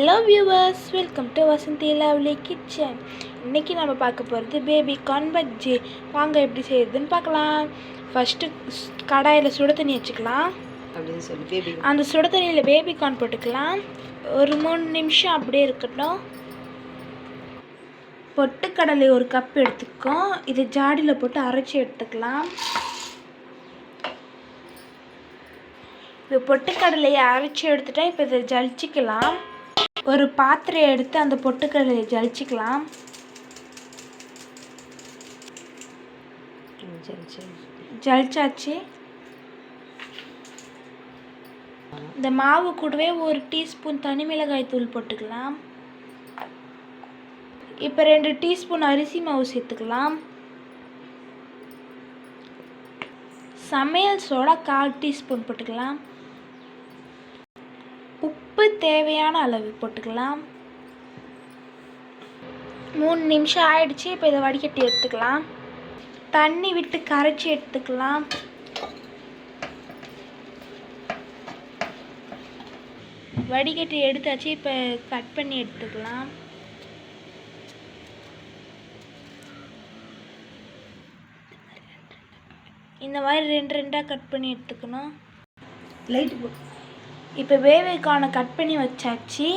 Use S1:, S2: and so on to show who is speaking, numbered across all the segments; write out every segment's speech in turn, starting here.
S1: Hello viewers, welcome to Vasanthi lovely kitchen. இன்றைக்கி நம்ம பார்க்க போகிறது பேபி கார்ன் பஜ்ஜி. வாங்க எப்படி செய்யுதுன்னு பார்க்கலாம். ஃபஸ்ட்டு கடாயில் சுடு தண்ணி வச்சுக்கலாம்.
S2: அப்படின்னு சொல்லி
S1: அந்த சுடு தண்ணியில் பேபி கார்ன் போட்டுக்கலாம். ஒரு 3 நிமிஷம் அப்படியே இருக்கட்டும். பொட்டுக்கடலை ஒரு கப் எடுத்துக்கோம். இது ஜாடியில் போட்டு அரைச்சி எடுத்துக்கலாம். இப்போ பொட்டுக்கடலையை அரைச்சி எடுத்துட்டா இப்போ இதை ஜலிச்சிக்கலாம். ஒரு பாத்திரம் எடுத்து அந்த பொட்டுக்கடலையை ஜலிச்சிக்கலாம். ஜலிச்சாச்சு. இந்த மாவு கூடவே 1 டீஸ்பூன் தனி மிளகாய் தூள் போட்டுக்கலாம். இப்போ 2 டீஸ்பூன் அரிசி மாவு சேர்த்துக்கலாம். சமையல் சோடா 1/4 டீஸ்பூன் போட்டுக்கலாம். உப்பு தேவையான அளவு போட்டுக்கலாம். 3 நிமிஷம் ஆயிடுச்சு. இப்போ இதை வடிகட்டி எடுத்துக்கலாம். தண்ணி விட்டு கரைச்சி எடுத்துக்கலாம். வடிகட்டி எடுத்தாச்சு. இப்போ கட் பண்ணி எடுத்துக்கலாம். இந்த மாதிரி 2 கட் பண்ணி எடுத்துக்கணும். இப்போ பேபிகார்னை கட் பண்ணி வச்சாச்சு.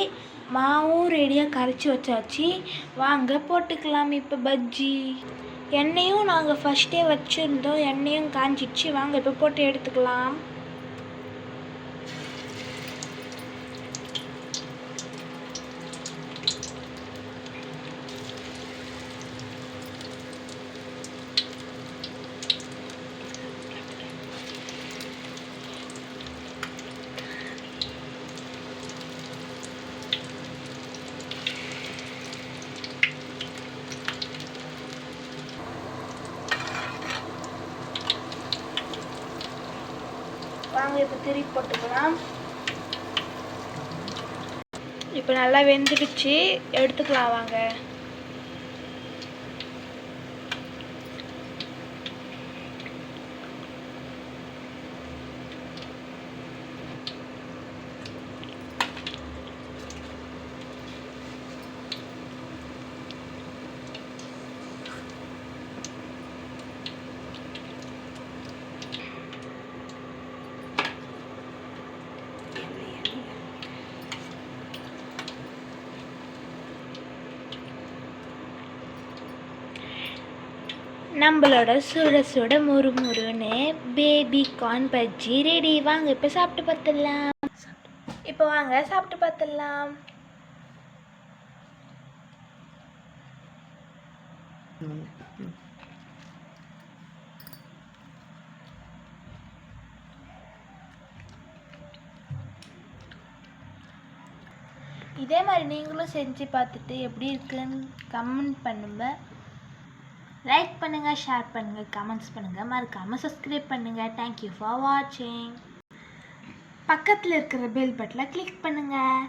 S1: மாவும் ரெடியாக கரைச்சி வச்சாச்சு. வாங்க போட்டுக்கலாம். இப்போ பஜ்ஜி எண்ணெயும் நாங்கள் ஃபஸ்ட்டே வச்சுருந்தோம். எண்ணெயும் காஞ்சிடுச்சு. வாங்க இப்போ போட்டு எடுத்துக்கலாம். வாங்க இப்போ திருப்பி போட்டுக்கலாம். இப்போ நல்லா வெந்துடுச்சு. எடுத்துக்கலாம் வாங்க. நம்மளோட சுட சுட முறுமுறுன்னு பேபி கார்ன் பஜ்ஜி ரெடி. வாங்க இப்போ சாப்பிட்டு பார்த்துடலாம். இப்போ வாங்க சாப்பிட்டு பார்த்துடலாம். இதே மாதிரி நீங்களும் செஞ்சு பார்த்துட்டு எப்படி இருக்குன்னு கமெண்ட் பண்ணுங்க. லைக் பண்ணுங்கள், ஷேர் பண்ணுங்கள், கமெண்ட்ஸ் பண்ணுங்கள், மறக்காமல் சப்ஸ்கிரைப் பண்ணுங்கள். தேங்க்யூ ஃபார் வாட்சிங். பக்கத்தில் இருக்கிற பெல் பட்டனை கிளிக் பண்ணுங்கள்.